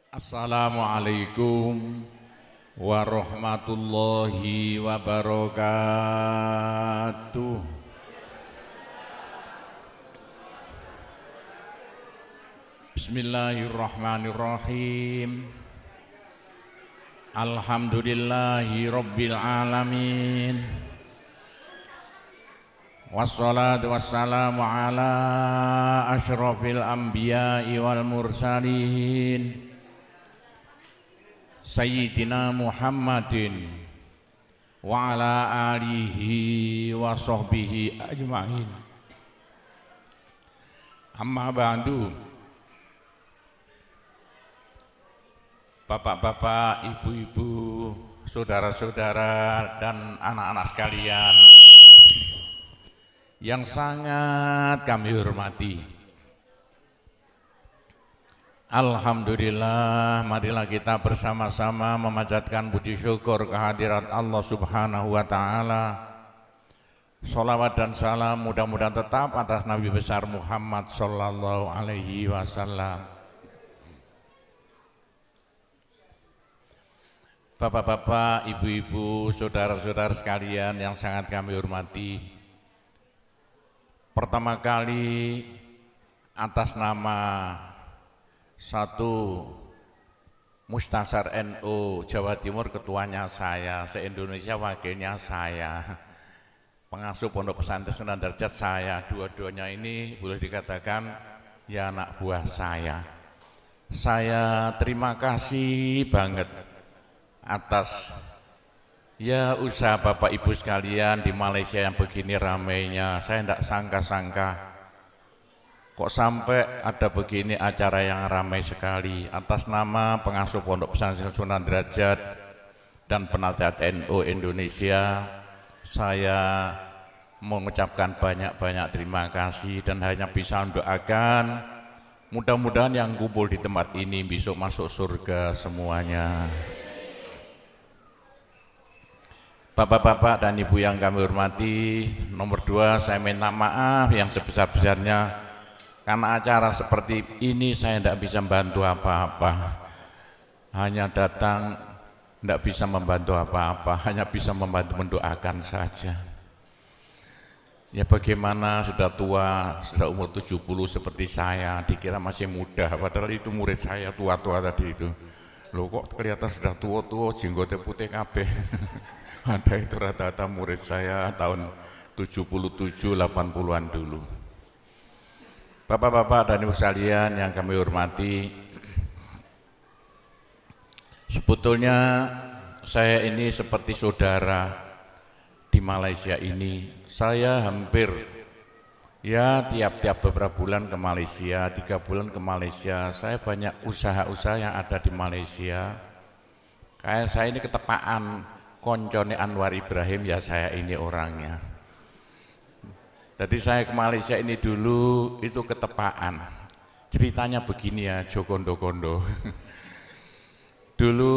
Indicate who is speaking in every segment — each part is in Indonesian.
Speaker 1: Assalamualaikum warahmatullahi wabarakatuh. Bismillahirrahmanirrahim. Alhamdulillahi rabbil alamin. Wassalatu wassalamu ala asyrafil anbiya'i wal mursalin Sayyidina Muhammadin wa ala alihi wa sahbihi ajma'in. Amma ba'du. Bapak-bapak, ibu-ibu, saudara-saudara dan anak-anak sekalian yang sangat kami hormati, alhamdulillah, marilah kita bersama-sama memanjatkan puji syukur kehadirat Allah Subhanahu wa Ta'ala. Sholawat dan salam mudah-mudahan tetap atas Nabi besar Muhammad Sallallahu Alaihi Wasallam. Bapak-bapak, ibu-ibu, saudara-saudara sekalian yang sangat kami hormati, pertama kali atas nama satu Mustasar NU Jawa Timur, ketuanya saya, se-Indonesia wakilnya saya, pengasuh Pondok Pesantren Sunan Derajat saya, dua-duanya ini boleh dikatakan ya anak buah saya. Saya terima kasih banget atas ya usaha Bapak Ibu sekalian di Malaysia yang begini ramainya. Saya tidak sangka-sangka kok sampai ada begini acara yang ramai sekali. Atas nama pengasuh Pondok Pesantren Sunan Derajat dan Penasehat NU Indonesia, saya mengucapkan banyak-banyak terima kasih dan hanya bisa mendoakan mudah-mudahan yang kumpul di tempat ini besok masuk surga semuanya. Bapak-bapak dan ibu yang kami hormati, nomor dua, saya minta maaf yang sebesar-besarnya karena acara seperti ini saya tidak bisa membantu apa-apa. Hanya datang, tidak bisa membantu apa-apa, hanya bisa membantu mendoakan saja. Ya bagaimana sudah tua, sudah umur 70 seperti saya, dikira masih muda, padahal itu murid saya tua-tua tadi itu. Loh kok kelihatan sudah tua-tua, jenggotnya putih kabeh. Ada itu rata-rata murid saya tahun 77-80-an dulu. Bapak-bapak dan ibu sekalian yang kami hormati, sebetulnya saya ini seperti saudara di Malaysia ini. Saya hampir ya tiap-tiap beberapa bulan ke Malaysia, 3 bulan ke Malaysia. Saya banyak usaha-usaha yang ada di Malaysia. Kayak saya ini ketepaan koncone Anwar Ibrahim, ya saya ini orangnya. Jadi saya ke Malaysia ini dulu itu ketepaan. Ceritanya begini ya, Jogondo-gondo. Dulu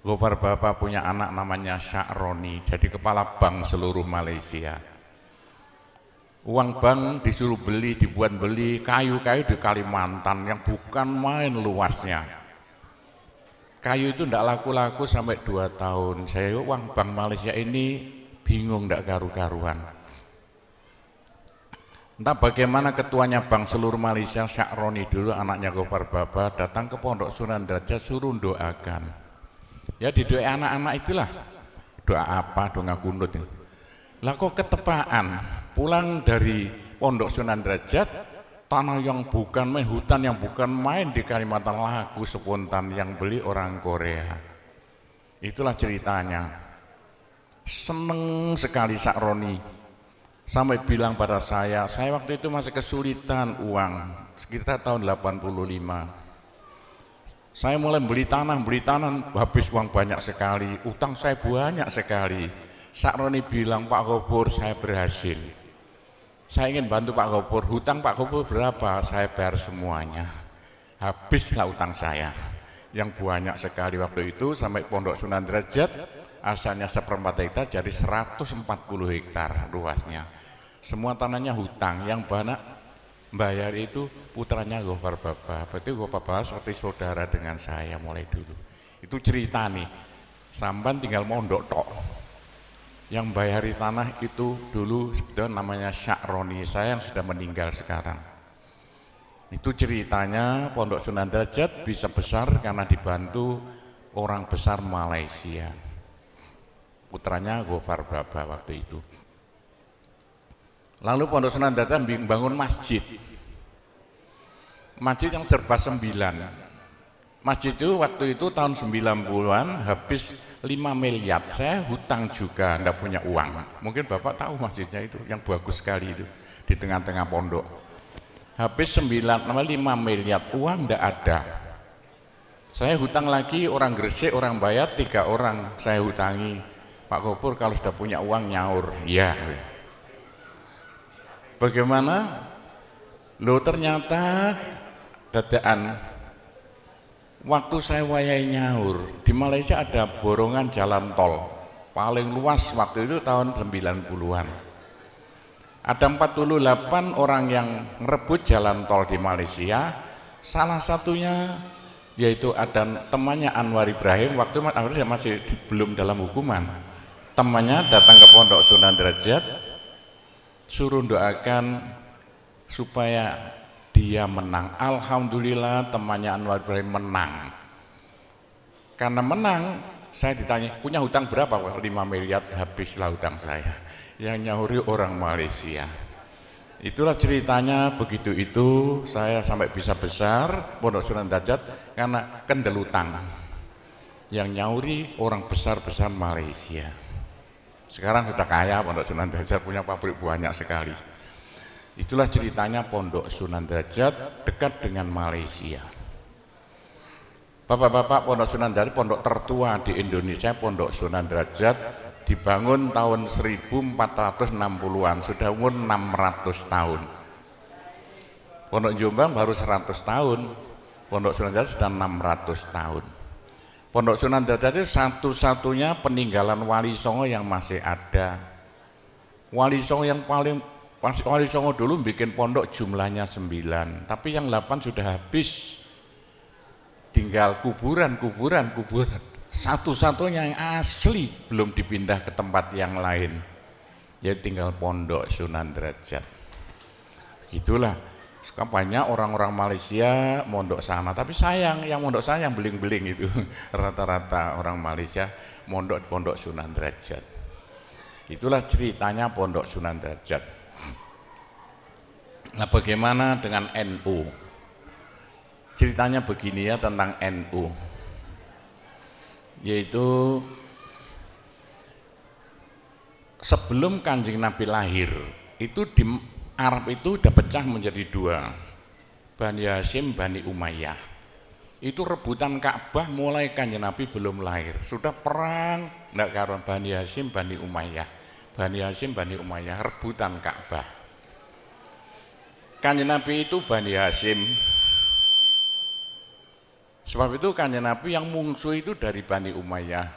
Speaker 1: Gofar Bapak punya anak namanya Sya'roni, jadi kepala bank seluruh Malaysia. Uang bank disuruh beli, dibuat beli kayu-kayu di Kalimantan yang bukan main luasnya. Kayu itu tidak laku-laku sampai 2 tahun. Saya uang bank Malaysia ini bingung tidak karu-karuan. Entah bagaimana ketuanya bank seluruh Malaysia, Sya'roni dulu anaknya Gofar Baba, datang ke Pondok Sunan Derajat suruh doakan. Ya didoai anak-anak itulah. Doa apa? Doa kunut. Lah kok ketepaan pulang dari Pondok Sunan Derajat, tanah yang bukan main, hutan yang bukan main di Kalimantan, laku spontan yang beli orang Korea. Itulah ceritanya. Seneng sekali Sya'roni sampai bilang pada saya waktu itu masih kesulitan uang, sekitar tahun 85. Saya mulai beli tanah, habis uang banyak sekali, utang saya banyak sekali. Sya'roni bilang, Pak Gofur, saya berhasil. Saya ingin bantu Pak Gofur, hutang Pak Gofur berapa? Saya bayar semuanya. Habislah utang saya yang banyak sekali waktu itu sampai Pondok Sunan Derajat, asalnya 1/4 hektar jadi 140 hektar luasnya. Semua tanahnya hutang, yang banyak bayar itu putranya Gofar Baba. Berarti Gofar Baba seperti saudara dengan saya mulai dulu. Itu cerita nih, sampan tinggal mondok tok. Yang bayari tanah itu dulu sebetulnya namanya Syakroni, saya yang sudah meninggal sekarang. Itu ceritanya Pondok Sunan Derajat bisa besar karena dibantu orang besar Malaysia. Putranya Gofar Baba waktu itu. Lalu Pondok Sunan Derajat bangun masjid. Masjid yang serba 9. Masjid itu waktu itu tahun 90-an habis 5 miliar. Saya hutang juga, enggak punya uang. Mungkin Bapak tahu masjidnya itu, yang bagus sekali itu di tengah-tengah pondok. Habis 5 miliar, uang enggak ada. Saya hutang lagi, orang Gresik, orang Bayat, 3 orang saya hutangi. Pak Gopur kalau sudah punya uang nyaur. Iya. Bagaimana? Loh ternyata dadaan waktu saya wayai nyaur di Malaysia ada borongan jalan tol paling luas waktu itu tahun 90-an. Ada 48 orang yang merebut jalan tol di Malaysia. Salah satunya yaitu ada temannya Anwar Ibrahim, waktu Anwar masih belum dalam hukuman. Temannya datang ke Pondok Sunan Derajat, suruh doakan supaya dia menang. Alhamdulillah temannya Anwar Ibrahim menang. Karena menang, saya ditanya, punya hutang berapa? 5 miliar, habislah hutang saya. Yang nyauri orang Malaysia. Itulah ceritanya, begitu itu saya sampai bisa besar Pondok Sunan Derajat karena kendel hutang. Yang nyauri orang besar-besar Malaysia. Sekarang sudah kaya Pondok Sunan Derajat, punya pabrik banyak sekali. Itulah ceritanya Pondok Sunan Derajat dekat dengan Malaysia. Bapak-bapak, Pondok Sunan Derajat pondok tertua di Indonesia. Pondok Sunan Derajat dibangun tahun 1460-an, sudah umur 600 tahun. Pondok Jombang baru 100 tahun, Pondok Sunan Derajat sudah 600 tahun. Pondok Sunan Derajat itu satu-satunya peninggalan Wali Songo yang masih ada. Wali Songo yang paling, Wali Songo dulu bikin pondok jumlahnya 9, tapi yang 8 sudah habis. Tinggal kuburan. Satu-satunya yang asli belum dipindah ke tempat yang lain. Jadi tinggal Pondok Sunan Derajat. Itulah. Banyak orang-orang Malaysia mondok sana, tapi sayang yang mondok sana yang beling-beling itu rata-rata orang Malaysia mondok di Pondok Sunan Derajat. Itulah ceritanya Pondok Sunan Derajat. Nah, bagaimana dengan NU? Ceritanya begini ya tentang NU, yaitu sebelum Kanjeng Nabi lahir itu di Arab itu udah pecah menjadi 2, Bani Hashim, Bani Umayyah. Itu rebutan Ka'bah mulai Kanjeng Nabi belum lahir, sudah perang enggak karuan Bani Hashim, Bani Umayyah. Bani Hashim, Bani Umayyah rebutan Ka'bah. Kanjeng Nabi itu Bani Hashim. Sebab itu Kanjeng Nabi yang mungsuh itu dari Bani Umayyah.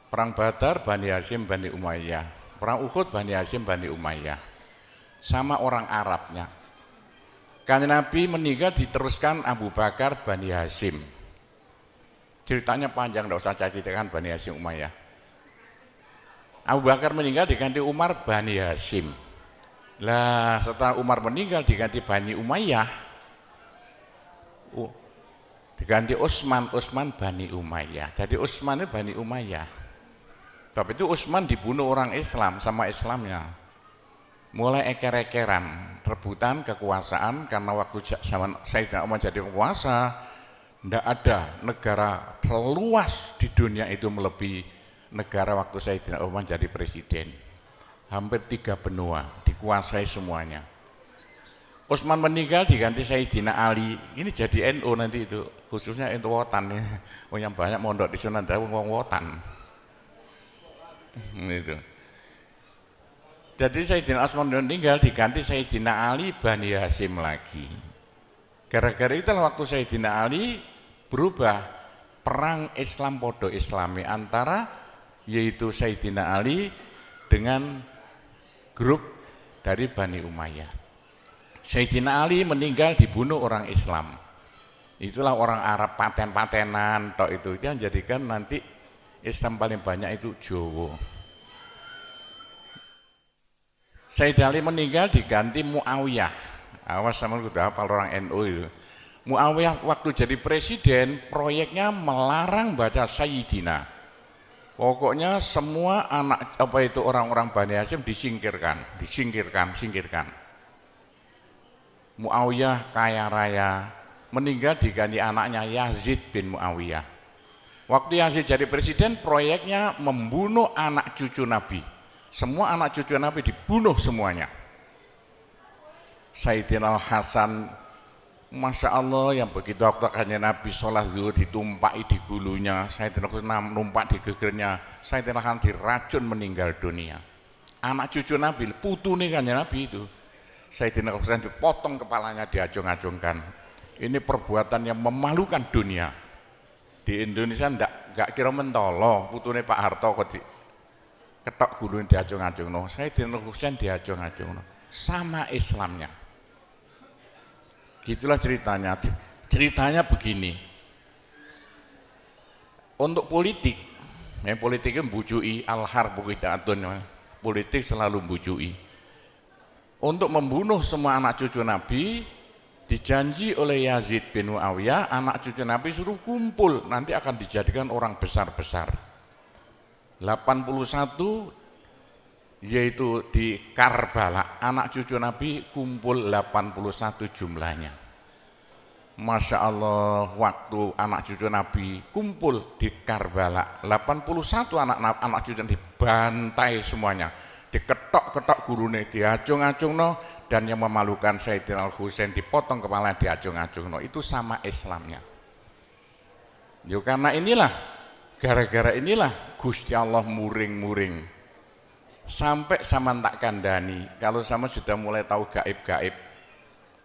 Speaker 1: Perang Badar Bani Hashim, Bani Umayyah. Perang Uhud Bani Hashim, Bani Umayyah. Sama orang Arabnya. Kanjeng Nabi meninggal diteruskan Abu Bakar Bani Hashim. Ceritanya panjang, tidak usah ceritakan Bani Hashim Umayyah. Abu Bakar meninggal diganti Umar Bani Hashim. Lah setelah Umar meninggal diganti Bani Umayyah. Diganti Utsman Bani Umayyah. Jadi Utsman itu Bani Umayyah. Sebab itu Utsman dibunuh orang Islam sama Islamnya. Mulai eker-ekeran, rebutan kekuasaan karena waktu zaman Sayyidina Umar jadi penguasa, tidak ada negara terluas di dunia itu melebihi negara waktu Sayyidina Umar jadi presiden. Hampir 3 benua dikuasai semuanya. Utsman meninggal diganti Sayyidina Ali. Ini jadi NU nanti itu, khususnya NU Wotan ya. Yang banyak mondok di Sunan Derajat wong Wotan. Itu. Jadi Sayyidina Utsman meninggal diganti Sayyidina Ali Bani Hashim lagi. Gara-gara itu waktu Sayyidina Ali berubah, perang Islam podo Islami antara yaitu Sayyidina Ali dengan grup dari Bani Umayyah. Sayyidina Ali meninggal dibunuh orang Islam. Itulah orang Arab paten-patenan tok itu yang jadikan nanti Islam paling banyak itu Jawa. Sayyidina Ali meninggal diganti Muawiyah. Awas sama udah hafal orang NU itu. Muawiyah waktu jadi presiden proyeknya melarang baca Sayyidina. Pokoknya semua anak apa itu orang-orang Bani Hasyim disingkirkan. Muawiyah kaya raya meninggal diganti anaknya Yazid bin Muawiyah. Waktu Yazid jadi presiden proyeknya membunuh anak cucu Nabi. Semua anak cucu Nabi dibunuh semuanya. Sayyidina Hasan, Masya Allah, yang begitu waktu kanjeng Nabi sholat zuhur ditumpaki di gulunya, Sayyidina Hasan numpak di gegernya, Sayyidina Hasan diracun meninggal dunia. Anak cucu Nabi, putune kanjeng Nabi itu, Sayyidina Hasan dipotong kepalanya, diacung-acungkan. Ini perbuatan yang memalukan dunia. Di Indonesia enggak kira mentolo, putune Pak Harto kok ketok gulune diacung-acungno, Sayyidina Hasan diacung-acungno. Sama Islamnya. Gitulah ceritanya. Ceritanya begini. Untuk politik, yang politiknya membujui al-harbu qidatun, politik selalu membujui. Untuk membunuh semua anak cucu Nabi, dijanji oleh Yazid bin Muawiyah, anak cucu Nabi suruh kumpul, nanti akan dijadikan orang besar-besar. 81 yaitu di Karbala, anak cucu Nabi kumpul 81 jumlahnya. Masya Allah, waktu anak cucu Nabi kumpul di Karbala, 81 anak cucu Nabi dibantai semuanya, diketok-ketok gurune, diacung-acungno, dan yang memalukan Sayyidina Al-Husain dipotong kepala, diacung-acungno. Itu sama Islamnya. Yo karena inilah, gara-gara inilah Gusti Allah muring-muring. Sampai sama tak kandani, kalau sama sudah mulai tahu gaib-gaib,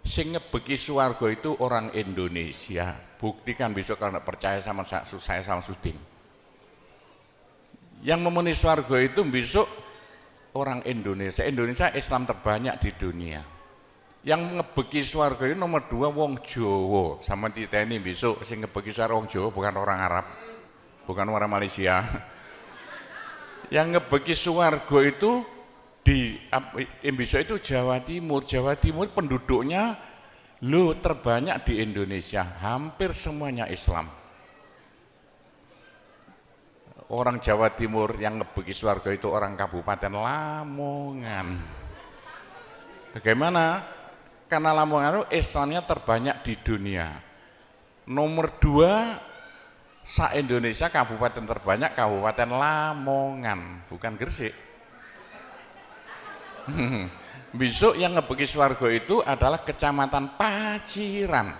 Speaker 1: sing ngebeki swarga itu orang Indonesia. Buktikan besok kalau tidak percaya sama saya sama Suding. Yang memenuhi swarga itu besok orang Indonesia. Indonesia Islam terbanyak di dunia. Yang ngebeki swarga itu nomor 2 wong Jawa. Sama kita ini besok sing ngebeki swarga wong Jawa, bukan orang Arab, bukan orang Malaysia. Yang ngebeki swarga itu di besok itu Jawa Timur. Jawa Timur penduduknya terbanyak di Indonesia, hampir semuanya Islam. Orang Jawa Timur yang ngebeki swarga itu orang Kabupaten Lamongan. Bagaimana? Karena Lamongan itu Islamnya terbanyak di dunia. Nomor 2 se-Indonesia kabupaten terbanyak Kabupaten Lamongan, bukan Gresik. Besok yang ngebeki swarga itu adalah Kecamatan Paciran.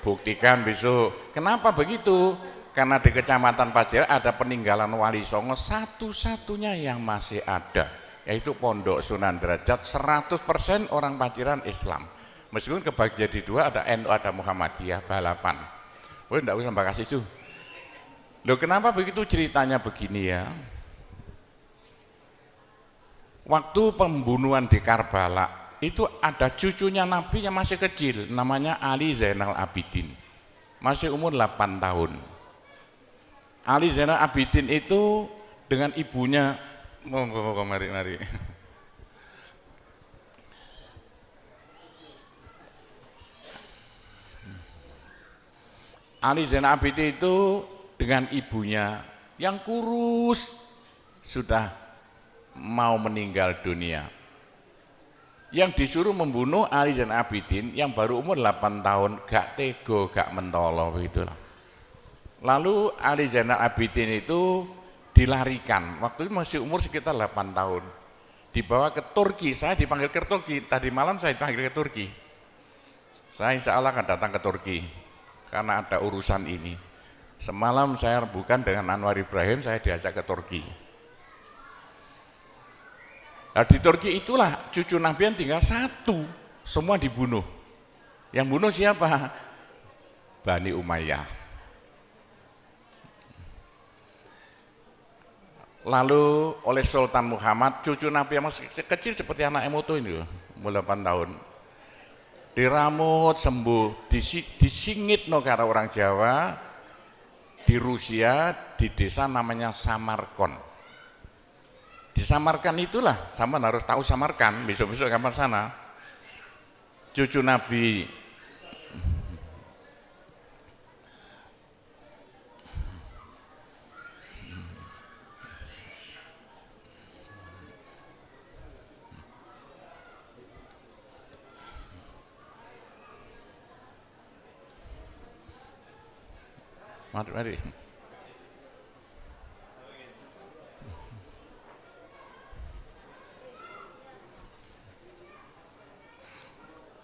Speaker 1: Buktikan besok. Kenapa begitu? Karena di Kecamatan Paciran ada peninggalan Wali Songo satu-satunya yang masih ada, yaitu Pondok Sunan Derajat. 100% orang Paciran Islam. Meskipun kebagi jadi 2, ada NU, ada Muhammadiyah, balapan. Oh, enggak usah mbak kasih itu. Loh, kenapa begitu ceritanya begini ya? Waktu pembunuhan di Karbala itu ada cucunya Nabi yang masih kecil, namanya Ali Zainal Abidin, masih umur 8 tahun. Ali Zainal Abidin itu dengan ibunya, mari. Ali Zainal Abidin itu dengan ibunya yang kurus sudah mau meninggal dunia. Yang disuruh membunuh Ali Zainal Abidin yang baru umur 8 tahun, gak tego, gak mentolo begitulah. Lalu Ali Zainal Abidin itu dilarikan, waktu itu masih umur sekitar 8 tahun. Dibawa ke Turki, saya dipanggil ke Turki, tadi malam saya dipanggil ke Turki. Saya insya Allah akan datang ke Turki, karena ada urusan ini. Semalam saya bukan dengan Anwar Ibrahim, saya diajak ke Turki. Nah, di Turki itulah cucu Nabi yang tinggal 1, semua dibunuh. Yang bunuh siapa? Bani Umayyah. Lalu oleh Sultan Muhammad, cucu Nabi yang masih kecil seperti anak Emoto ini, umur 8 tahun. Diramut sembuh, disingit no karo orang Jawa di Rusia, di desa namanya Samarkand. Di Samarkand itulah, sama harus tahu Samarkand, besok-besok kapan sana. Cucu Nabi mari.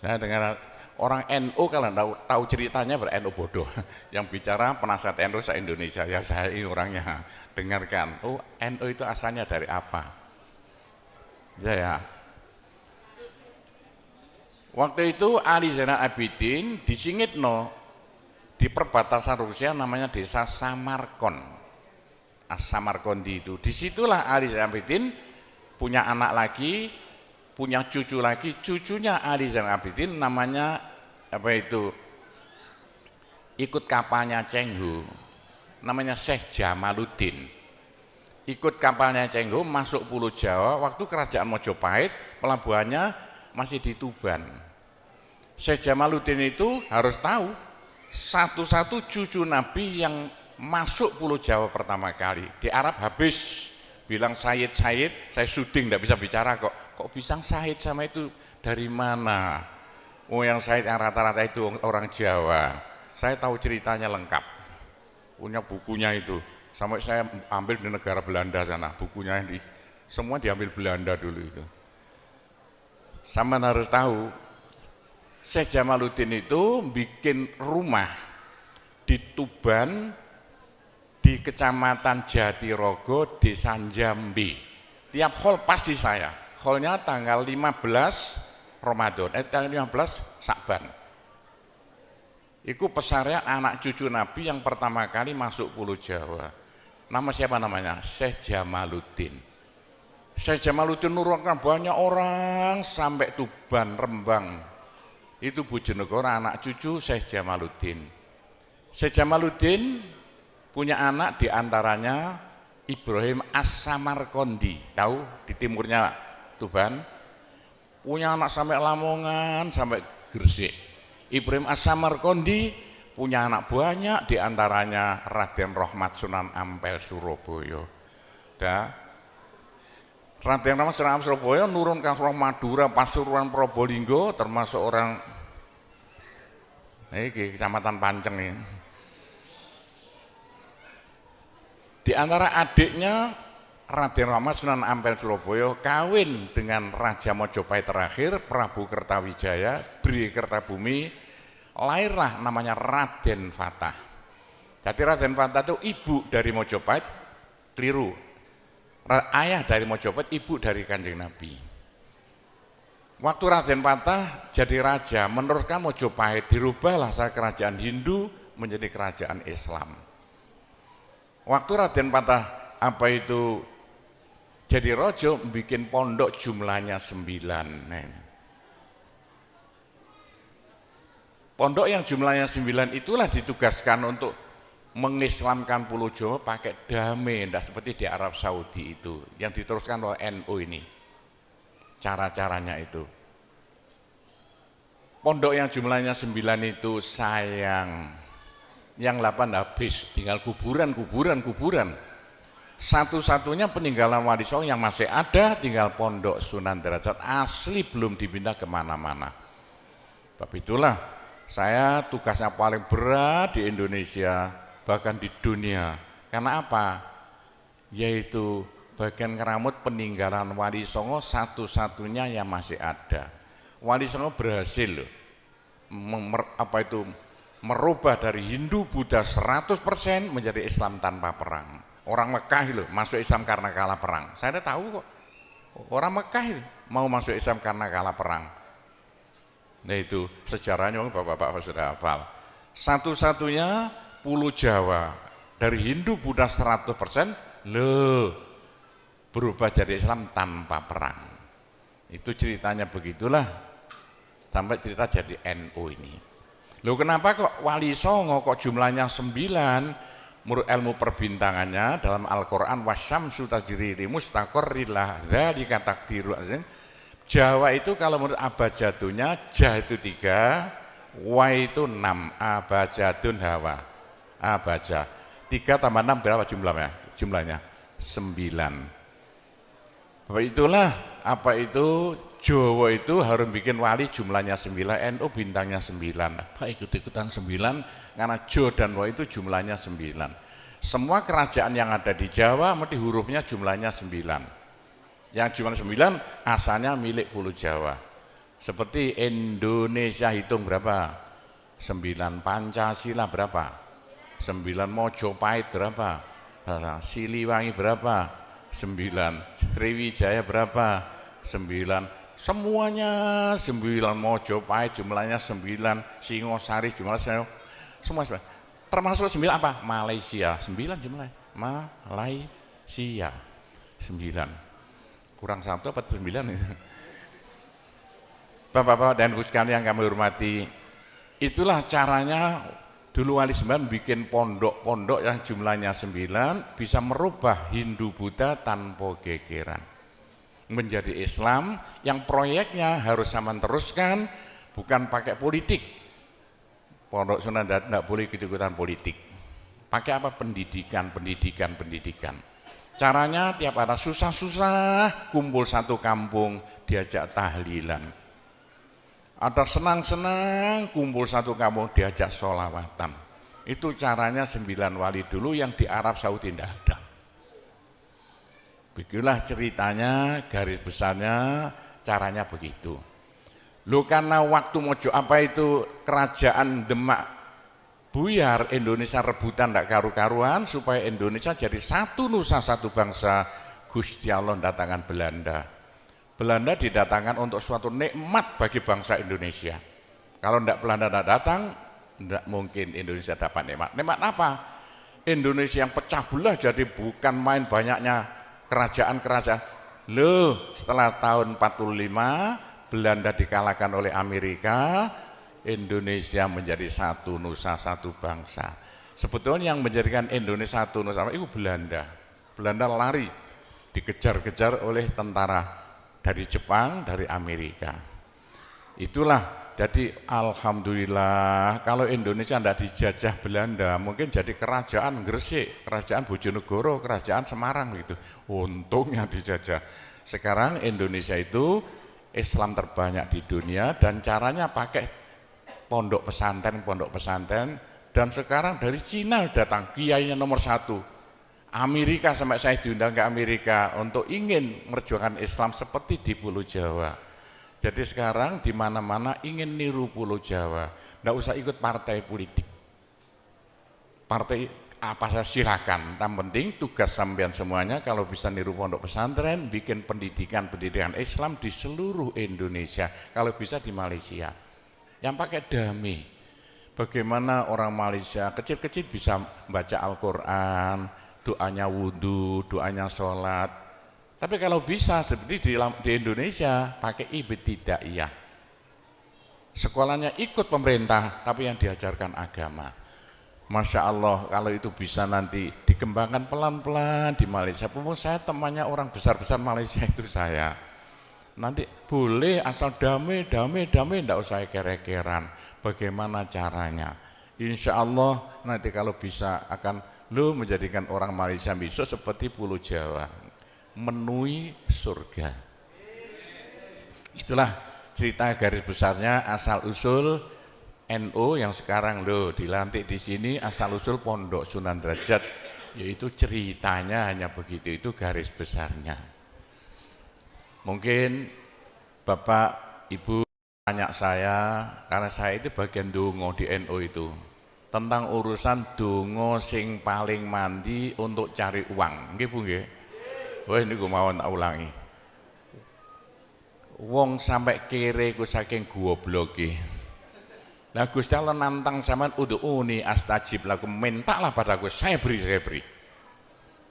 Speaker 1: Saya dengar orang NU kalau tahu ceritanya ber-NU bodoh. Yang bicara penasihat NU se-Indonesia, ya saya ini orangnya. Dengarkan, oh NU itu asalnya dari apa? Ya. Waktu itu Ali Zainal Abidin disingit di perbatasan Rusia namanya desa Samarkand. Samarkandi itu. Disitulah Ali Zainal Abidin punya anak lagi, punya cucu lagi. Cucunya Ali Zainal Abidin namanya ikut kapalnya Cheng Ho, namanya Syekh Jamaluddin. Ikut kapalnya Cheng Ho masuk Pulau Jawa. Waktu kerajaan Mojopahit pelabuhannya masih di Tuban. Syekh Jamaluddin itu harus tahu satu-satu cucu Nabi yang masuk Pulau Jawa pertama kali. Di Arab habis bilang Sayyid, saya syuting tidak bisa bicara kok bisa Sayyid sama itu dari mana? Oh yang Sayyid yang rata-rata itu orang Jawa. Saya tahu ceritanya lengkap, punya bukunya itu. Sampai saya ambil di negara Belanda sana, bukunya semua diambil Belanda dulu itu. Sama harus tahu, Syekh Jamaluddin itu bikin rumah di Tuban, di Kecamatan Jatirogo, Desa Jambi. Tiap hall pasti saya. Hallnya tanggal 15 Ramadan, tanggal 15 Syakban. Itu pesarnya anak cucu Nabi yang pertama kali masuk Pulau Jawa. Nama siapa namanya? Syekh Jamaluddin. Syekh Jamaluddin nurunkan banyak orang sampai Tuban, Rembang. Itu Bojonegoro anak cucu Syekh Jamaluddin. Syekh Jamaluddin punya anak diantaranya Ibrahim As-Samarkandi, tahu di timurnya Tuban. Punya anak sampai Lamongan, sampai Gresik. Ibrahim As-Samarkandi punya anak banyak, diantaranya Raden Rahmat Sunan Ampel Surabaya. Raden Rahmat Sunan Ampel Surabaya nurunkan orang Madura, Pasuruan, Probolinggo, termasuk orang Kecamatan Panceng ini. Di antara adiknya Raden Rahmat Sunan Ampel Surabaya kawin dengan Raja Mojopahit terakhir Prabu Kertawijaya, Bri Kertabumi. Lahirlah namanya Raden Fatah. Jadi Raden Fatah itu ibu dari Mojopahit, keliru. Ayah dari Mojopahit, ibu dari Kanjeng Nabi. Waktu Raden Fatah jadi raja, meneruskan Mojopahit, dirubahlah kerajaan Hindu menjadi kerajaan Islam. Waktu Raden Fatah jadi raja, bikin pondok jumlahnya 9. Pondok yang jumlahnya 9 itulah ditugaskan untuk mengislamkan Pulau Jawa pakai damai, tidak seperti di Arab Saudi itu yang diteruskan oleh NU ini. Cara-caranya itu. Pondok yang jumlahnya 9 itu sayang, yang 8 habis, tinggal kuburan. Satu-satunya peninggalan Wali Songo yang masih ada tinggal Pondok Sunan Derajat, asli belum dipindah kemana-mana. Tapi itulah saya tugasnya paling berat di Indonesia, bahkan di dunia. Karena apa? Yaitu bagian keramut peninggalan Wali Songo satu-satunya yang masih ada. Wali Songo berhasil merubah dari Hindu Buddha 100% menjadi Islam tanpa perang. Orang Mekah masuk Islam karena kalah perang. Saya tahu kok. Orang Mekah mau masuk Islam karena kalah perang. Nah itu sejarahnya bapak-bapak sudah hafal. Satu-satunya Pulau Jawa dari Hindu Buddha 100%, berubah jadi Islam tanpa perang. Itu ceritanya begitulah, sampai cerita jadi NU ini. Loh kenapa kok Wali Songo kok jumlahnya 9? Menurut ilmu perbintangannya dalam Al-Quran, wasyamsu tajri li mustaqarrin laha dzalika taqdirul azim. Jawa itu kalau menurut abjadnya, ja itu 3, wa itu 6, abjadun hawa. Abaja 3 tambah 6 berapa jumlahnya? 9. Bapak itulah apa itu Jawa itu harus bikin wali jumlahnya 9, NU bintangnya 9. Pak ikut-ikutan 9 karena Jo dan Wa itu jumlahnya 9. Semua kerajaan yang ada di Jawa mesti hurufnya jumlahnya 9. Yang jumlah 9 asalnya milik Pulau Jawa. Seperti Indonesia hitung berapa? 9. Pancasila berapa? 9. Mojopahit berapa? Siliwangi berapa? 9. Sriwijaya berapa? 9. Semuanya 9. Mojopahit jumlahnya 9. Singosari jumlahnya semua 9. Termasuk 9 apa? Malaysia 9 jumlahnya. Malaysia 9. Kurang 1 apa 9 itu? Bapak-bapak dan ibu sekalian yang kami hormati, itulah caranya dulu Wali Sembilan bikin pondok-pondok yang jumlahnya 9 bisa merubah Hindu Buddha tanpa gegeran menjadi Islam yang proyeknya harus sama teruskan, bukan pakai politik. Pondok Sunan tidak boleh ikut-ikutan politik. Pakai apa? Pendidikan. Caranya tiap ada susah-susah kumpul satu kampung diajak tahlilan. Ada senang-senang kumpul satu kampung diajak sholawatan. Itu caranya 9 wali dulu yang di Arab Saudi tidak ada. Begitulah ceritanya, garis besarnya caranya begitu. Loh karena waktu mojo apa itu kerajaan Demak buyar, Indonesia rebutan tidak karu-karuan supaya Indonesia jadi satu nusa satu bangsa. Gusti Allah datangkan Belanda. Belanda didatangkan untuk suatu nikmat bagi bangsa Indonesia. Kalau tidak Belanda tidak datang, tidak mungkin Indonesia dapat nikmat. Nikmat apa? Indonesia yang pecah belah jadi bukan main banyaknya kerajaan-kerajaan. Loh, setelah tahun 45 Belanda dikalahkan oleh Amerika, Indonesia menjadi satu nusa satu bangsa. Sebetulnya yang menjadikan Indonesia satu nusa itu Belanda. Belanda lari, dikejar-kejar oleh tentara dari Jepang, dari Amerika. Itulah, jadi alhamdulillah kalau Indonesia tidak dijajah Belanda, mungkin jadi kerajaan Gresik, kerajaan Bojonegoro, kerajaan Semarang gitu. Untungnya dijajah. Sekarang Indonesia itu Islam terbanyak di dunia dan caranya pakai pondok pesantren, dan sekarang dari Cina datang kiainya nomor 1. Amerika, sampai saya diundang ke Amerika untuk ingin merjuangkan Islam seperti di Pulau Jawa. Jadi sekarang di mana-mana ingin niru Pulau Jawa, tidak usah ikut partai politik. Partai apa saja silakan, yang penting tugas sampean semuanya kalau bisa niru pondok pesantren, bikin pendidikan Islam di seluruh Indonesia, kalau bisa di Malaysia. Yang pakai damai. Bagaimana orang Malaysia kecil-kecil bisa baca Al-Quran, doanya wudhu, doanya sholat. Tapi kalau bisa seperti di Indonesia pakai ibtidaiyah. Sekolahnya ikut pemerintah tapi yang diajarkan agama. Masya Allah kalau itu bisa nanti dikembangkan pelan-pelan di Malaysia. Pun saya temannya orang besar-besar Malaysia itu saya. Nanti boleh asal damai, tidak usah kere-keran. Bagaimana caranya? Insya Allah nanti kalau bisa akan menjadikan orang Malaysia besok seperti Pulau Jawa, menuhi surga. Itulah cerita garis besarnya asal usul NU yang sekarang dilantik di sini, asal usul Pondok Sunan Derajat, yaitu ceritanya hanya begitu, itu garis besarnya. Mungkin Bapak Ibu tanya saya, karena saya itu bagian dongo di NU itu, tentang urusan dongo sing paling mandi untuk cari uang. Nggih Bu nggih. Wah niku mawon tak ulangi. Wong sampai kere ku saking gobloke. Lah Gusti Allah nantang sampean ud'uni astajib lakum, mintalah padaku saya beri.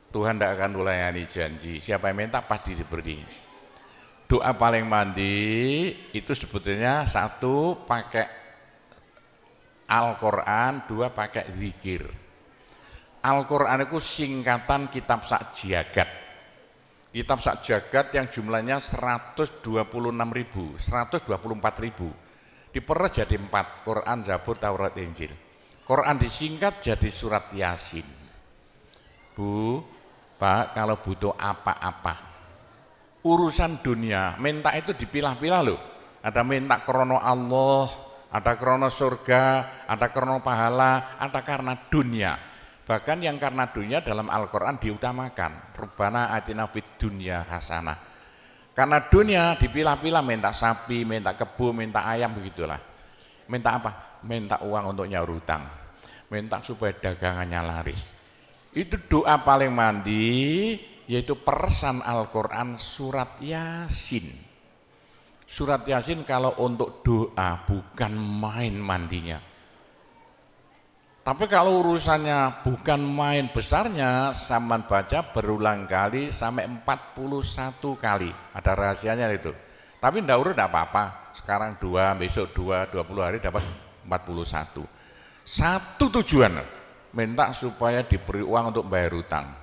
Speaker 1: Tuhan tidak akan melayani janji. Siapa yang minta pasti diberi. Doa paling mandi itu sebetulnya satu pakai Al-Quran, dua pakai zikir. Al-Quran itu singkatan kitab sak jagat. Kitab sak jagat yang jumlahnya 126.000, 124.000. Diperes jadi 4, Quran, Zabur, Taurat, Injil. Quran disingkat jadi surat Yasin. Bu, Pak, kalau butuh apa-apa, urusan dunia, minta itu dipilah-pilah loh. Ada minta krono Allah, ada krono surga, ada krono pahala, ada karena dunia. Bahkan yang karena dunia dalam Al-Quran diutamakan. Rabbana atina fid dunya hasanah. Karena dunia dipilah-pilah, minta sapi, minta kebo, minta ayam, begitulah. Minta apa? Minta uang untuk nyaur hutang. Minta supaya dagangannya laris. Itu doa paling mandi, yaitu peresan Al-Quran surat Yasin. Surat Yasin kalau untuk doa bukan main mandinya. Tapi kalau urusannya bukan main besarnya, sampean baca berulang kali sampai 41 kali. Ada rahasianya itu. Tapi ndak urut ndak apa-apa. Sekarang 2, besok 2, 20 hari dapat 41. Satu tujuan, minta supaya diberi uang untuk bayar hutang.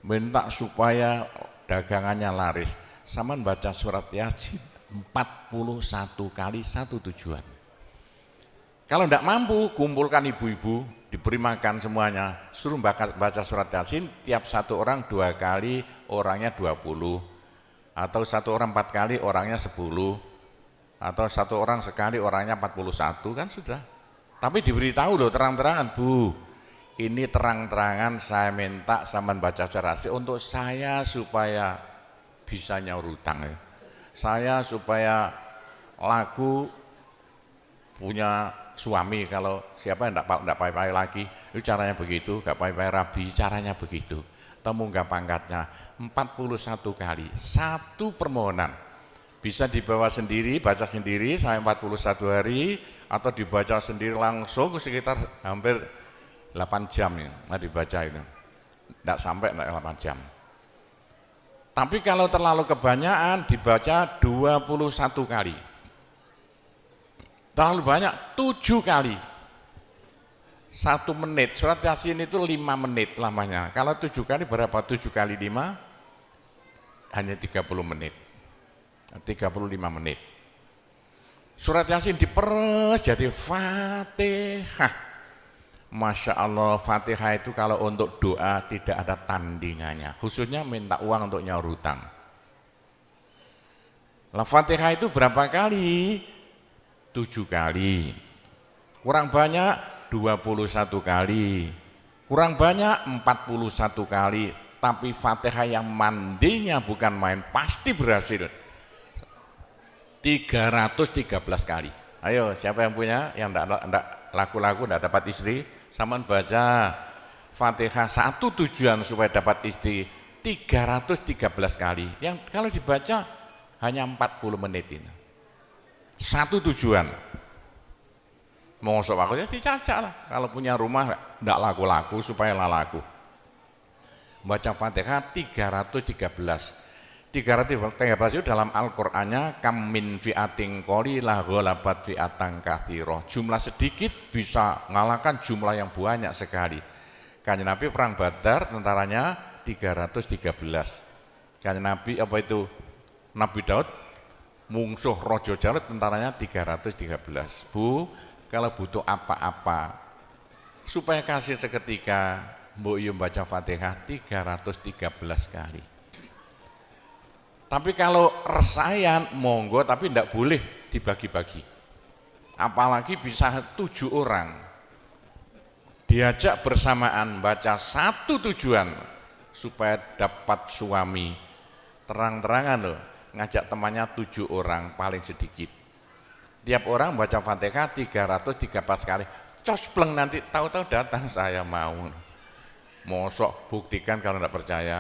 Speaker 1: Minta supaya dagangannya laris. Sampean baca surat Yasin 41 kali, satu tujuan. Kalau tidak mampu, kumpulkan ibu-ibu, diberi makan semuanya, suruh baca surat Yasin, tiap satu orang 2 kali, orangnya 20, atau satu orang 4 kali, orangnya 10, atau satu orang sekali, orangnya 41, kan sudah. Tapi diberitahu loh terang-terangan, Bu, ini terang-terangan saya minta sampean baca surat Yasin untuk saya supaya bisa nyaur hutang ya. Saya supaya laku punya suami, kalau siapa yang enggak pai-pai lagi, itu caranya begitu, enggak pai-pai rabi, caranya begitu. Temu enggak pangkatnya 41 kali, satu permohonan. Bisa dibawa sendiri, baca sendiri sampai 41 hari, atau dibaca sendiri langsung sekitar hampir 8 jam ya, dibaca itu. Enggak sampai 8 jam. Tapi kalau terlalu kebanyakan dibaca 21 kali. Terlalu banyak 7 kali. 1 menit, surat Yasin itu 5 menit lamanya. Kalau 7 kali berapa? 7 kali 5 hanya 30 menit. 35 menit. Surat Yasin diperes jadi Fatihah. Masya Allah, Fatihah itu kalau untuk doa tidak ada tandingannya. Khususnya minta uang untuk nyaur hutang. Lah Fatihah itu berapa kali? 7 kali. Kurang banyak 21 kali. Kurang banyak 41 kali. Tapi Fatihah yang mandinya bukan main, pasti berhasil 313 kali. Ayo, siapa yang punya, yang enggak laku-laku, enggak dapat istri, sampean baca Fatihah, satu tujuan supaya dapat istri 313 kali. Yang kalau dibaca hanya 40 menit ini. Satu tujuan. Mosok aku ya dicacak lah. Kalau punya rumah enggak laku-laku supaya laku. Baca Fatihah 313. 313 itu dalam Al-Qur'annya kam min fi'atin qalilah ghalabat fi'atan katsirah. Jumlah sedikit bisa ngalahkan jumlah yang banyak sekali. Kanjeng Nabi perang Badar tentaranya 313. Kanjeng Nabi apa itu? Nabi Daud mungsuh Raja Jalut tentaranya 313. Bu, kalau butuh apa-apa supaya kasih seketika, mbok yo baca Fatihah 313 kali. Tapi kalau resayan monggo, tapi tidak boleh dibagi-bagi. Apalagi bisa 7 orang diajak bersamaan baca satu tujuan supaya dapat suami. Terang-terangan loh, ngajak temannya 7 orang paling sedikit. Tiap orang baca Fatihah 313 kali. Cospleng nanti tahu-tahu datang saya mau. Mosok buktikan kalau tidak percaya.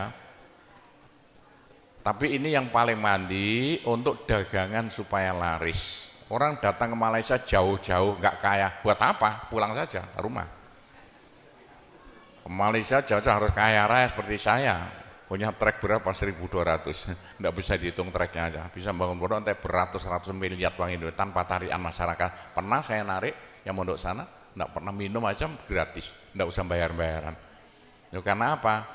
Speaker 1: Tapi ini yang paling mandi untuk dagangan supaya laris. Orang datang ke Malaysia jauh-jauh nggak kaya, buat apa? Pulang saja ke rumah. Ke Malaysia jauh harus kaya raya seperti saya. Punya trek berapa? 1.200. Enggak bisa dihitung treknya aja. Bisa bangun pondok sampai beratus-ratus miliar uang Indonesia tanpa tarian masyarakat. Pernah saya narik yang mondok sana, enggak pernah minum aja gratis. Enggak usah bayar-bayaran. Ya, karena apa?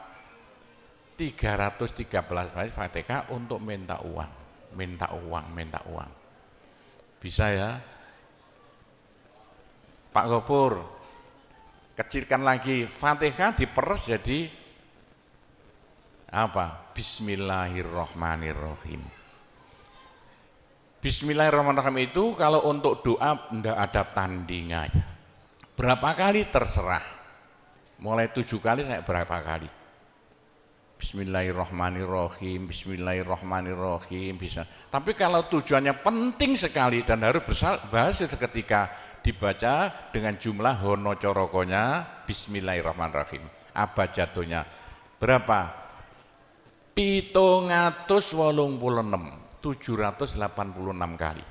Speaker 1: 313 kali Fatihah untuk minta uang. Minta uang. Bisa ya? Pak Gopur, kecilkan lagi, Fatihah diperes jadi apa? Bismillahirrahmanirrahim. Bismillahirrahmanirrahim itu kalau untuk doa tidak ada tandingannya. Berapa kali terserah. Mulai 7 kali saya berapa kali. Bismillahirrahmanirrahim, Bismillahirrahmanirrahim bisa. Tapi kalau tujuannya penting sekali dan harus berhasil seketika dibaca dengan jumlah hono corokonya Bismillahirrahmanirrahim. Abjadnya berapa? 786 kali.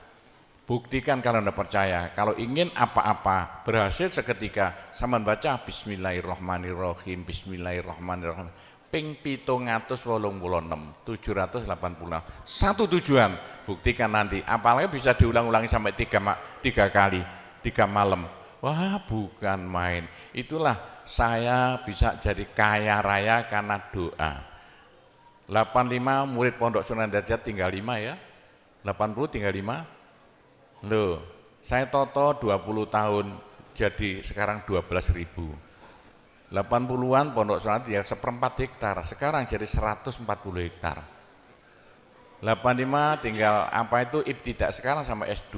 Speaker 1: Buktikan kalau Anda percaya. Kalau ingin apa-apa berhasil seketika, sama baca Bismillahirrahmanirrahim, Bismillahirrahmanirrahim. Ping 786. Satu tujuan, buktikan nanti. Apalagi bisa diulang-ulangi sampai 3 kali, 3 malam. Wah, bukan main. Itulah saya bisa jadi kaya raya karena doa. 85 murid Pondok Sunan Derajat tinggal 5 ya. 80 tinggal 5. Loh, saya toto 20 tahun jadi sekarang 12.000. 80-an Pondok Sunan ya 1/4 hektar, sekarang jadi 140 hektar. 85 tinggal apa itu ibtidak sekarang sama S2.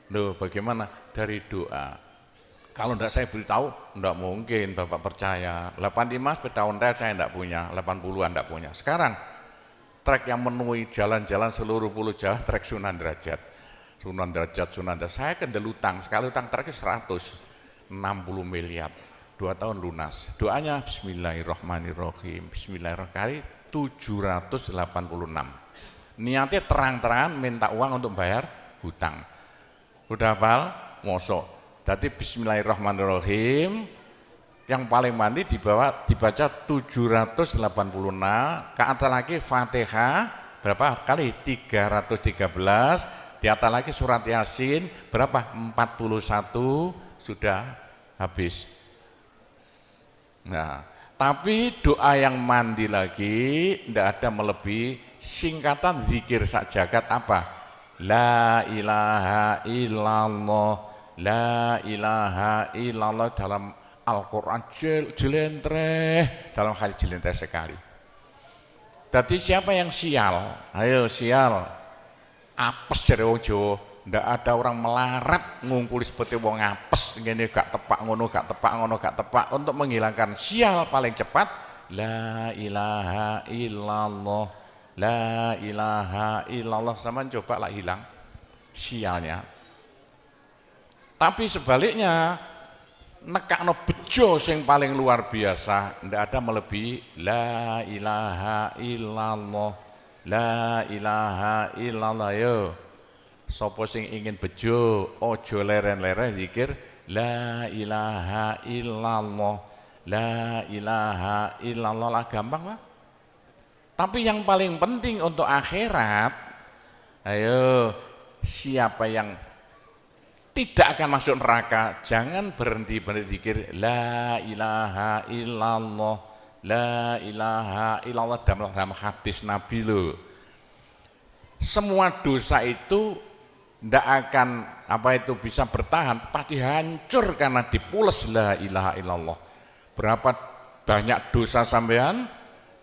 Speaker 1: Loh, bagaimana? Dari doa. Kalau enggak saya beritahu, enggak mungkin Bapak percaya. 85 sepeda ontel saya enggak punya, 80-an enggak punya. Sekarang trek yang menemui jalan-jalan seluruh pulau Jawa trek Sunan Derajat. Saya kendel utang, sekali utang terakhir 160 miliar, 2 tahun lunas. Doanya Bismillahirrahmanirrahim, Bismillahirrahmanirrahim 786. Niatnya terang-terangan minta uang untuk bayar hutang. Udah hafal? Mosok. Jadi Bismillahirrahmanirrahim yang paling mandi dibaca 786, ke atas lagi Fatihah berapa kali? 313. Di atas lagi surat Yasin berapa? 41 sudah habis. Nah, tapi doa yang mandi lagi tidak ada melebihi singkatan zikir sak jagat apa? La ilaha illallah, la ilaha illallah dalam Al-Quran jelentreh, dalam hadis jelentreh sekali. Jadi siapa yang sial? Ayo sial. Apes dari wong Jawa, ndak ada orang melarat ngungkuli seperti wong apes ngene gak tepak ngono gak tepak untuk menghilangkan sial paling cepat la ilaha illallah, la ilaha illallah. Sama coba lah hilang sialnya. Tapi sebaliknya nekakno bejo sing paling luar biasa ndak ada melebihi la ilaha illallah, la ilaha illallah. Yo sapa sing ingin bejo ojo leren-leren zikir la ilaha illallah, la ilaha illallah lah, gampang lah. Tapi yang paling penting untuk akhirat, ayo siapa yang tidak akan masuk neraka jangan berhenti zikir la ilaha illallah, la ilaha illallah dalam hadis Nabi loh. Semua dosa itu tidak akan bisa bertahan, pasti hancur karena dipules la ilaha illallah. Berapa banyak dosa sampean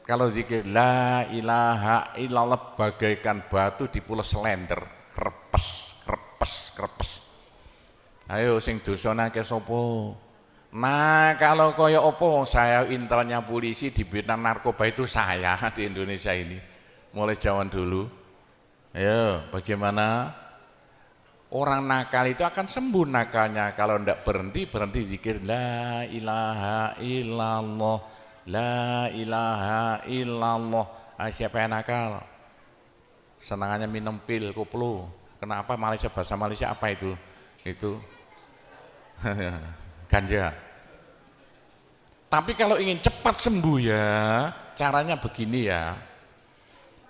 Speaker 1: kalau zikir la ilaha illallah bagaikan batu dipules lender, krepes. Ayo sing dosane akeh sapa? Nah, kalau koyo opo saya intelnya polisi di bidang narkoba itu saya di Indonesia ini mulai zaman dulu. Ayo, bagaimana? Orang nakal itu akan sembuh nakalnya kalau tidak berhenti zikir la ilaha illallah, la ilaha illallah. Siapa yang nakal? Senangannya minum pil koplo. Kenapa? Malaysia, bahasa Malaysia apa itu? Itu ganja. Tapi kalau ingin cepat sembuh ya, caranya begini ya.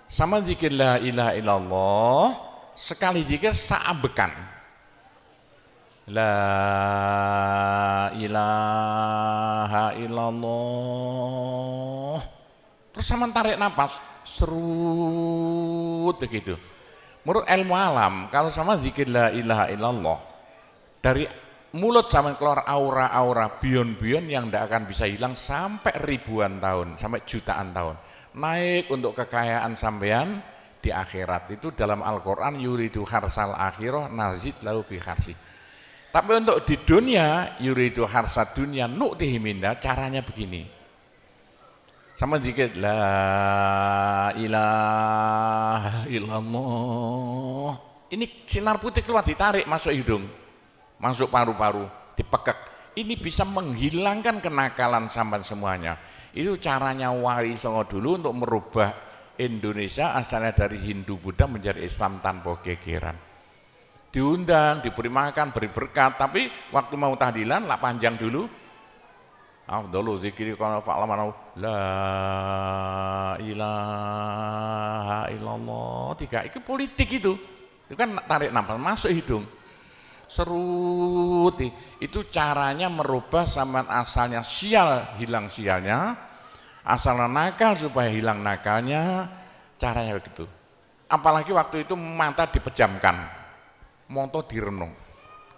Speaker 1: Sama zikir la ilaha illallah, sekali zikir saambekan. La ilaha illallah. Terus sama tarik napas, serut begitu. Menurut ilmu alam, kalau sama zikir la ilaha illallah, dari mulut sama keluar aura-aura bion-bion yang tidak akan bisa hilang sampai ribuan tahun, sampai jutaan tahun. Naik untuk kekayaan sampean di akhirat. Itu dalam Al-Quran, yuridu harsal akhirah nazid lahu fi harsi. Tapi untuk di dunia, yuridu harsad dunia nu'tihi minda, caranya begini. Sama dikit, la ilaha illallah. Ini sinar putih keluar, ditarik masuk hidung, masuk paru-paru, dipekek. Ini bisa menghilangkan kenakalan sampan semuanya. Itu caranya Wali Songo dulu untuk merubah Indonesia asalnya dari Hindu Buddha menjadi Islam tanpa gegeran. Diundang, diberi makan, beri berkat, tapi waktu mau tahlilan lah panjang dulu. Afdalu zikri kana fa'laman la ilaha illallah. Tiga itu politik itu. Itu kan tarik nafas masuk hidung. Serut. Itu caranya merubah sampean asalnya sial hilang sialnya, asalnya nakal supaya hilang nakalnya, caranya begitu. Apalagi waktu itu mata dipejamkan. Monto direnung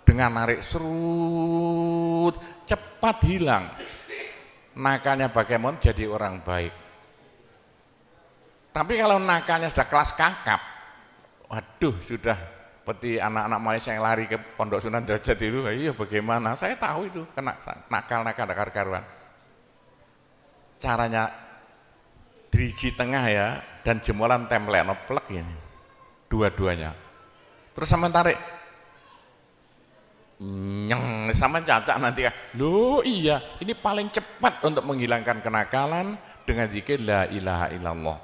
Speaker 1: dengan narik serut cepat hilang nakalnya, bagaimana jadi orang baik. Tapi kalau nakalnya sudah kelas kakap, waduh sudah seperti anak-anak Malaysia yang lari ke Pondok Sunan Derajat itu, iya bagaimana, saya tahu itu kena nakal-nakal karuan. Caranya driji tengah ya, dan jemulan templek noplek ini dua-duanya. Terus sama tarik, nyeng, sama cacak nanti ya. Loh iya, ini paling cepat untuk menghilangkan kenakalan dengan zikir la ilaha illallah.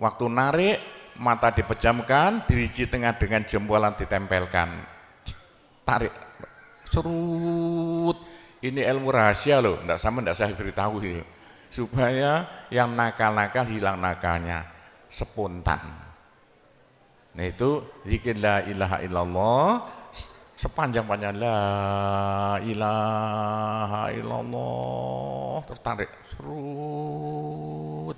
Speaker 1: Waktu narik, mata dipejamkan, diriji tengah dengan jempolan ditempelkan. Tarik, serut. Ini ilmu rahasia loh, enggak saya beritahu ini. Supaya yang nakal-nakal hilang nakalnya, spontan. Nah itu zikir la ilaha illallah sepanjang-panjang la ilaha illallah, tertarik serut.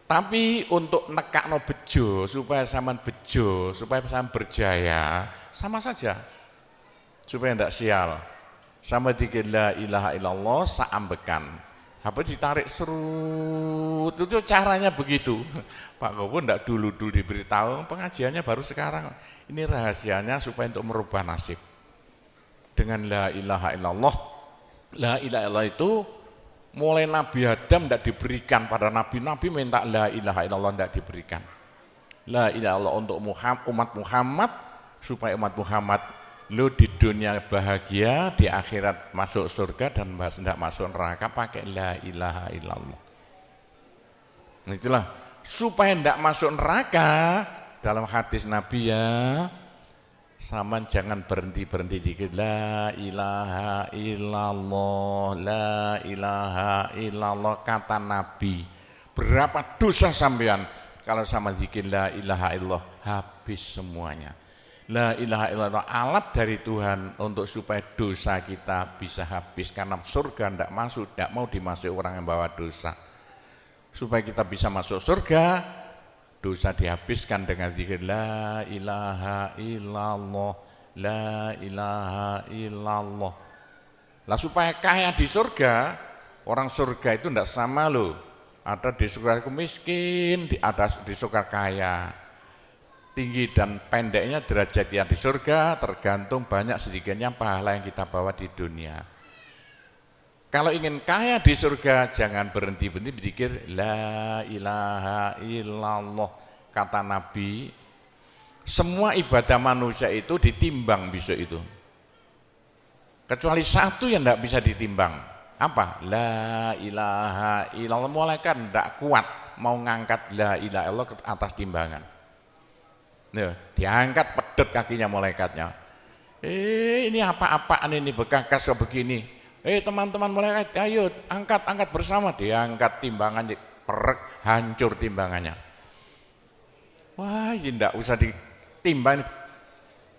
Speaker 1: Tapi untuk nekakno bejo supaya sampean bejo, supaya sampean berjaya, sama saja. Supaya ndak sial. Sama zikir la ilaha illallah saambekan. Apa ditarik serut, itu caranya begitu. Pak Gowo ndak dulu diberitahu, pengajiannya baru sekarang. Ini rahasianya supaya untuk merubah nasib. Dengan la ilaha illallah. La ilaha illallah itu mulai Nabi Adam ndak diberikan pada nabi-nabi, minta la ilaha illallah ndak diberikan. La ilaha illallah untuk umat Muhammad, supaya umat Muhammad lo di dunia bahagia, di akhirat masuk surga, dan tidak masuk neraka pakai la ilaha illallah. Nah, itulah supaya tidak masuk neraka. Dalam hadis Nabi ya, sama jangan berhenti dikit la ilaha illallah, la ilaha illallah, kata Nabi. Berapa dosa sampean kalau sama zikir la ilaha illallah, habis semuanya. La ilaha illallah alat dari Tuhan untuk supaya dosa kita bisa habis, karena surga tidak masuk, tidak mau dimasuki orang yang bawa dosa. Supaya kita bisa masuk surga, dosa dihabiskan dengan zikir la ilaha illallah, la ilaha illallah. Lah supaya kaya di surga, orang surga itu tidak sama loh. Ada di surga itu miskin, ada di surga kaya. Tinggi dan pendeknya derajat yang di surga tergantung banyak sedikitnya pahala yang kita bawa di dunia. Kalau ingin kaya di surga, jangan berhenti berzikir la ilaha illallah. Kata Nabi, semua ibadah manusia itu ditimbang besok itu. Kecuali satu yang tidak bisa ditimbang. Apa? La ilaha illallah. Malaikat tidak kuat mau ngangkat la ilaha illallah ke atas timbangan. Nah, diangkat pedet kakinya malaikatnya. Ini apa-apaan ini, bekakas kok begini. Teman-teman mulai ayo angkat bersama, diangkat timbangannya, perek, hancur timbangannya. Wah, ini enggak usah ditimbang.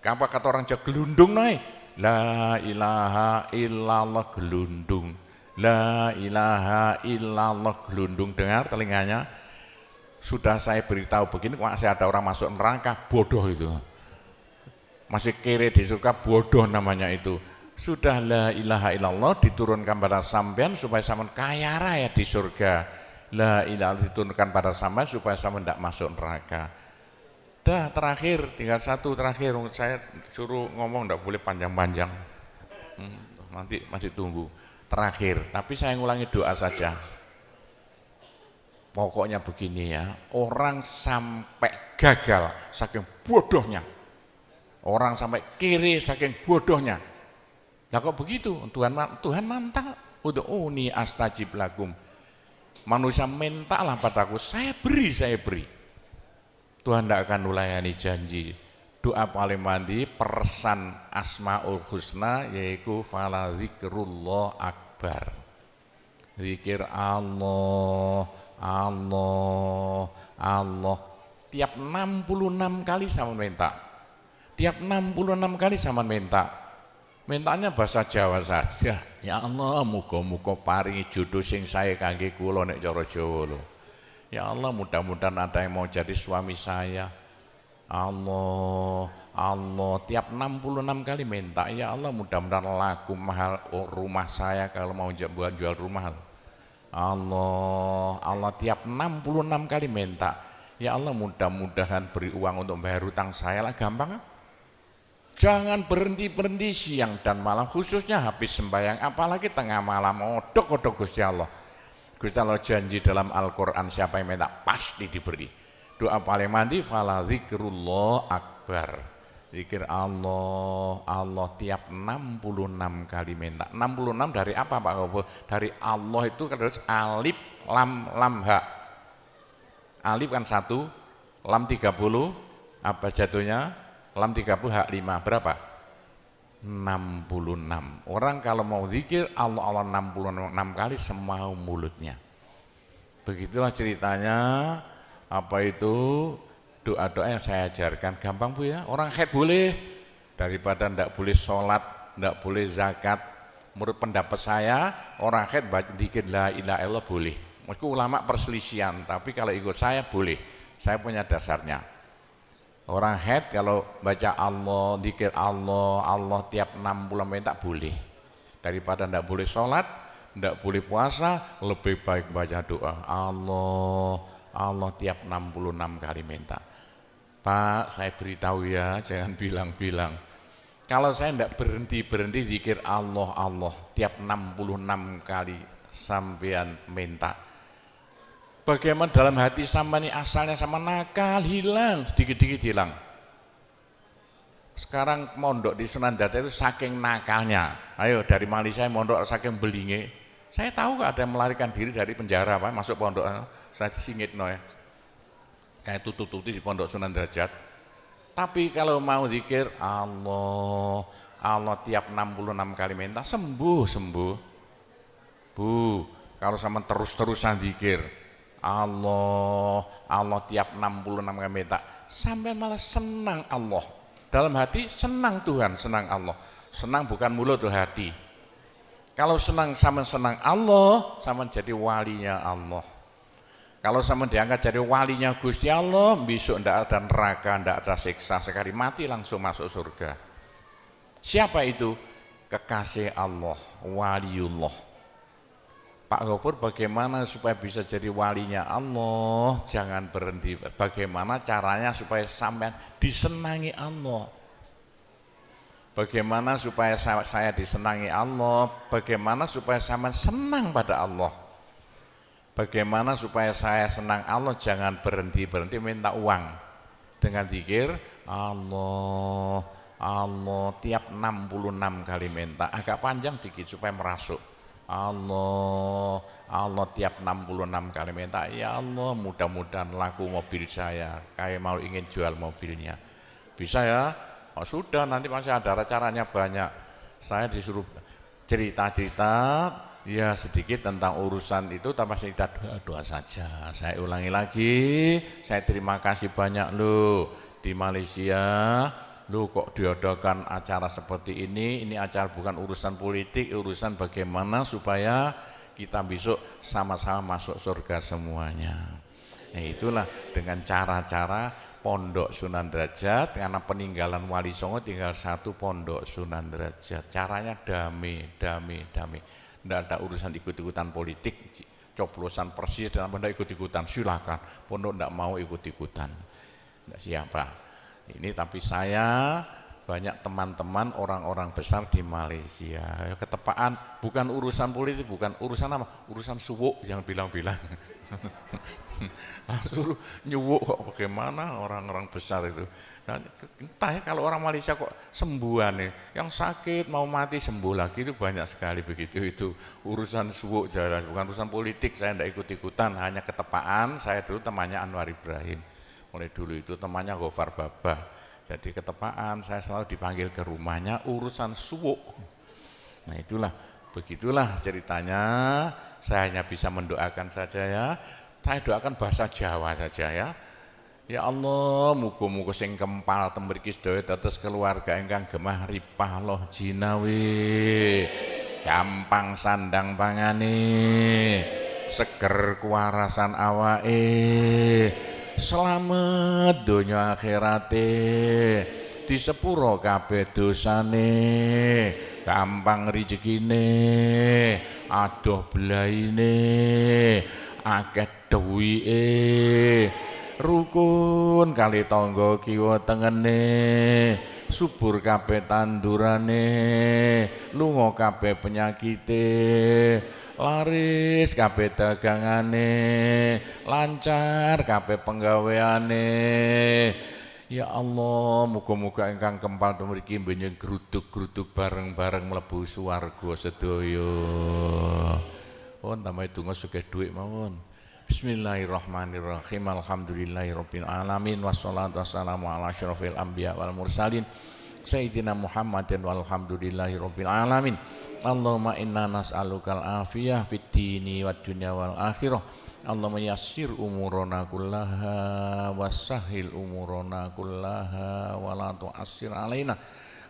Speaker 1: Apa kata orang Jawa, gelundung naik. La ilaha illallah gelundung. La ilaha illallah gelundung. Dengar telinganya. Sudah saya beritahu begini, masih ada orang masuk neraka, bodoh itu. Masih kere di surga, bodoh namanya itu. Sudah la ilaha illallah diturunkan pada sampean supaya sampean kaya raya di surga. La ilaha diturunkan pada sampean supaya sampean tidak masuk neraka. Dah terakhir, tinggal satu terakhir, saya suruh ngomong tidak boleh panjang-panjang. Nanti masih tunggu. Terakhir, tapi saya ngulangi doa saja. Pokoknya begini ya, orang sampai gagal saking bodohnya. Orang sampai kiri saking bodohnya. Lah kok begitu? Tuhan mantap. Ud'uni astajib lakum. Manusia mintalah padaku, saya beri. Tuhan tidak akan melayani janji. Doa paling mandi persan Asmaul Husna yaitu fala zikrullah akbar. Zikir Allah, Allah, Allah. Tiap 66 kali sama minta. Tiap 66 kali sama minta. Mintanya bahasa Jawa saja. Ya Allah, muga-muga paringi jodoh sing sae kangge kula nek cara Jawa lho. Ya Allah, mudah-mudahan ada yang mau jadi suami saya. Allah, Allah, tiap 66 kali minta. Ya Allah, mudah-mudahan laku mahal rumah saya kalau mau jual rumah. Allah, Allah, tiap 66 kali minta. Ya Allah, mudah-mudahan beri uang untuk bayar hutang saya lah, gampang. Jangan berhenti siang dan malam, khususnya habis sembahyang, apalagi tengah malam. Odok-odok Gusti Allah. Gusti Allah janji dalam Al-Quran, siapa yang minta pasti diberi. Doa paling mandi fala zikrullah akbar. Zikir Allah, Allah tiap 66 kali minta. 66 dari apa Pak Kobo? Dari Allah itu terus alif lam ha. Alif kan 1, lam 30, apa jatuhnya? Lam 30 hak 5, berapa? 66. Orang kalau mau zikir Allah 66 kali semau mulutnya. Begitulah ceritanya. Apa itu doa-doa yang saya ajarkan, gampang Bu ya. Orang haid boleh, daripada ndak boleh sholat, ndak boleh zakat. Menurut pendapat saya, orang haid zikir la ilaha illallah boleh. Meskipun ulama perselisihan, tapi kalau ikut saya boleh. Saya punya dasarnya. Orang haid kalau baca Allah, zikir Allah, Allah tiap 60 menit tak boleh. Daripada ndak boleh sholat, ndak boleh puasa, lebih baik baca doa Allah, Allah tiap 66 kali minta. Pak, saya beritahu ya, jangan bilang-bilang. Kalau saya ndak berhenti zikir Allah, Allah tiap 66 kali sampean minta. Bagaimana dalam hati sama ini asalnya sama nakal, hilang, sedikit-sedikit hilang. Sekarang mondok di Sunan Data itu saking nakalnya. Ayo dari Malaysia mondok saking belinge. Saya tahu gak ada yang melarikan diri dari penjara Pak, masuk pondok. Saya disingit no ya. Kayak tutup-tutup di pondok Sunan Derajat. Tapi kalau mau zikir Allah, Allah tiap 66 kali minta sembuh. Bu, kalau sama terus-terusan zikir Allah, Allah tiap 66 kali minta, sampai malah senang Allah. Dalam hati senang Tuhan, senang Allah. Senang bukan mulut tuh hati. Kalau senang sama senang Allah, sama jadi walinya Allah. Kalau sama diangkat jadi walinya Gusti Allah, besok ndak ada neraka, ndak ada siksa, sekali mati langsung masuk surga. Siapa itu? Kekasih Allah, waliullah. Pak Gopur, bagaimana supaya bisa jadi walinya Allah? Jangan berhenti. Bagaimana caranya supaya sampai disenangi Allah? Bagaimana supaya saya disenangi Allah? Bagaimana supaya sampai senang pada Allah? Bagaimana supaya saya senang Allah? Jangan berhenti minta uang. Dengan zikir Allah, Allah tiap 66 kali minta. Agak panjang dikit supaya merasuk. Allah, Allah tiap 66 kali minta. Ya Allah, mudah-mudahan laku mobil saya. Kayak mau ingin jual mobilnya. Bisa ya? Oh, sudah, nanti masih ada caranya banyak. Saya disuruh cerita-cerita ya sedikit tentang urusan itu tanpa cerita doa-doa saja. Saya ulangi lagi, saya terima kasih banyak loh di Malaysia. Loh kok diadakan acara seperti ini acara bukan urusan politik, urusan bagaimana supaya kita besok sama-sama masuk surga semuanya. Nah itulah dengan cara-cara Pondok Sunan Derajat, karena peninggalan Wali Songo tinggal satu Pondok Sunan Derajat. Caranya damai. Tidak ada urusan ikut-ikutan politik, coblosan persis dan apa ikut-ikutan, silakan. Pondok tidak mau ikut-ikutan, tidak siapa. Ini tapi saya banyak teman-teman orang-orang besar di Malaysia. Ketepaan bukan urusan politik, bukan urusan apa, urusan suwuk yang bilang-bilang. Suruh nyuwuk kok bagaimana orang-orang besar itu. Nah, entah ya kalau orang Malaysia kok sembuhan nih, yang sakit mau mati sembuh lagi itu banyak sekali begitu. Itu urusan suwuk jelas, bukan urusan politik. Saya tidak ikut-ikutan, hanya ketepaan. Saya dulu temannya Anwar Ibrahim, mulai dulu itu temannya Gofar Babah. Jadi ketepaan saya selalu dipanggil ke rumahnya urusan suwuk. Nah itulah, begitulah ceritanya. Saya hanya bisa mendoakan saja ya. Saya doakan bahasa Jawa saja ya. Ya Allah, muga-muga sing kempal tembriki sedaya dados keluarga ingkang gemah ripah loh jinawi. Gampang sandang pangane, seger kuwarasan awake, selamat donya akhirate, disepuro kabeh dosane, gampang rezekine, adoh belaine, akeh duwike, rukun kali tangga kiwa tengene, subur kabeh tandurane, lunga kabeh penyakite, laris kabeh dagangane, lancar kabeh penggaweane. Ya Allah, muga-muga ingkang kempal mriki mbenjing gruduk-gruduk bareng-bareng mlebu swarga sedaya. Pun tambahi donga sugih dhuwit mawon. Bismillahirrahmanirrahim. Alhamdulillahirabbil alamin wassalatu wassalamu ala asyrofil anbiya wal mursalin sayyidina Muhammadin walhamdulillahirabbil alamin. Allahumma inna nas'alukal afiyah fid dini wad dunya wal akhirah. Allahumma yassir umurana kullaha wassahhil umurana kullaha wa la tu'assir alaina.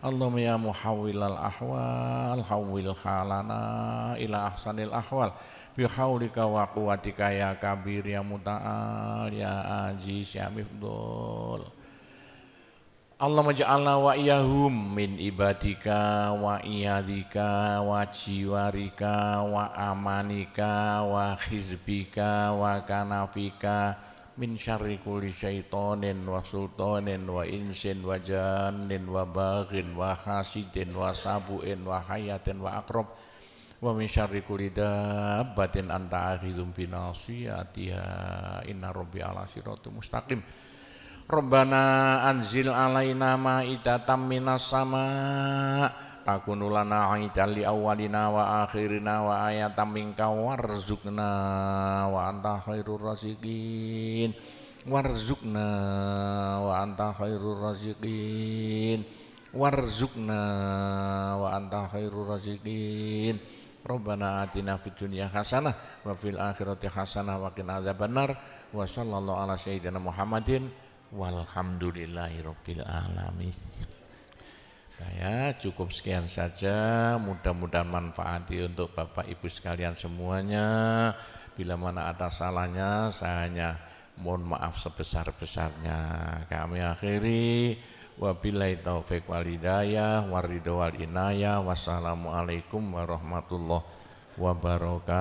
Speaker 1: Allahumma ya muhawwilal ahwal hawwil halana ila ahsanil ahwal bihaulika wa quwwatika ya kabir ya muta'al ya aziz ya mifdul. Allahumma ja'alna wa iyahum min ibadika wa iyadika wa jiwarika wa amanika wa hizbika wa kanafika min syarri kulli syaitonin wa sultanin wa insin wa jannin wa baghin wa hasidin wa sabuin wa hayatin wa akrab wa min syarri kulli dabbatin anta akhidhum binasiyatiha inna rabbi ala siratul mustaqim. Rabbana anzil alaina ma'idatan minas sama takunu lana aidan li awwalina wa akhirina wa ayatan minka warzuqna wa anta khairur raziqin warzuqna wa anta khairur raziqin warzuqna wa anta khairur raziqin. Rabbana atina fid dunya hasanah wa fil akhirati hasanah wa qina adzabannar wa sallallahu ala sayyidina Muhammadin walhamdulillahirabbil alamin. Saya cukup sekian saja, mudah-mudahan manfaati untuk Bapak Ibu sekalian semuanya. Bila mana ada salahnya saya hanya mohon maaf sebesar-besarnya. Kami akhiri wabillahi taufik wal hidayah waridho wal inayah. Wassalamualaikum warahmatullahi wabarakatuh.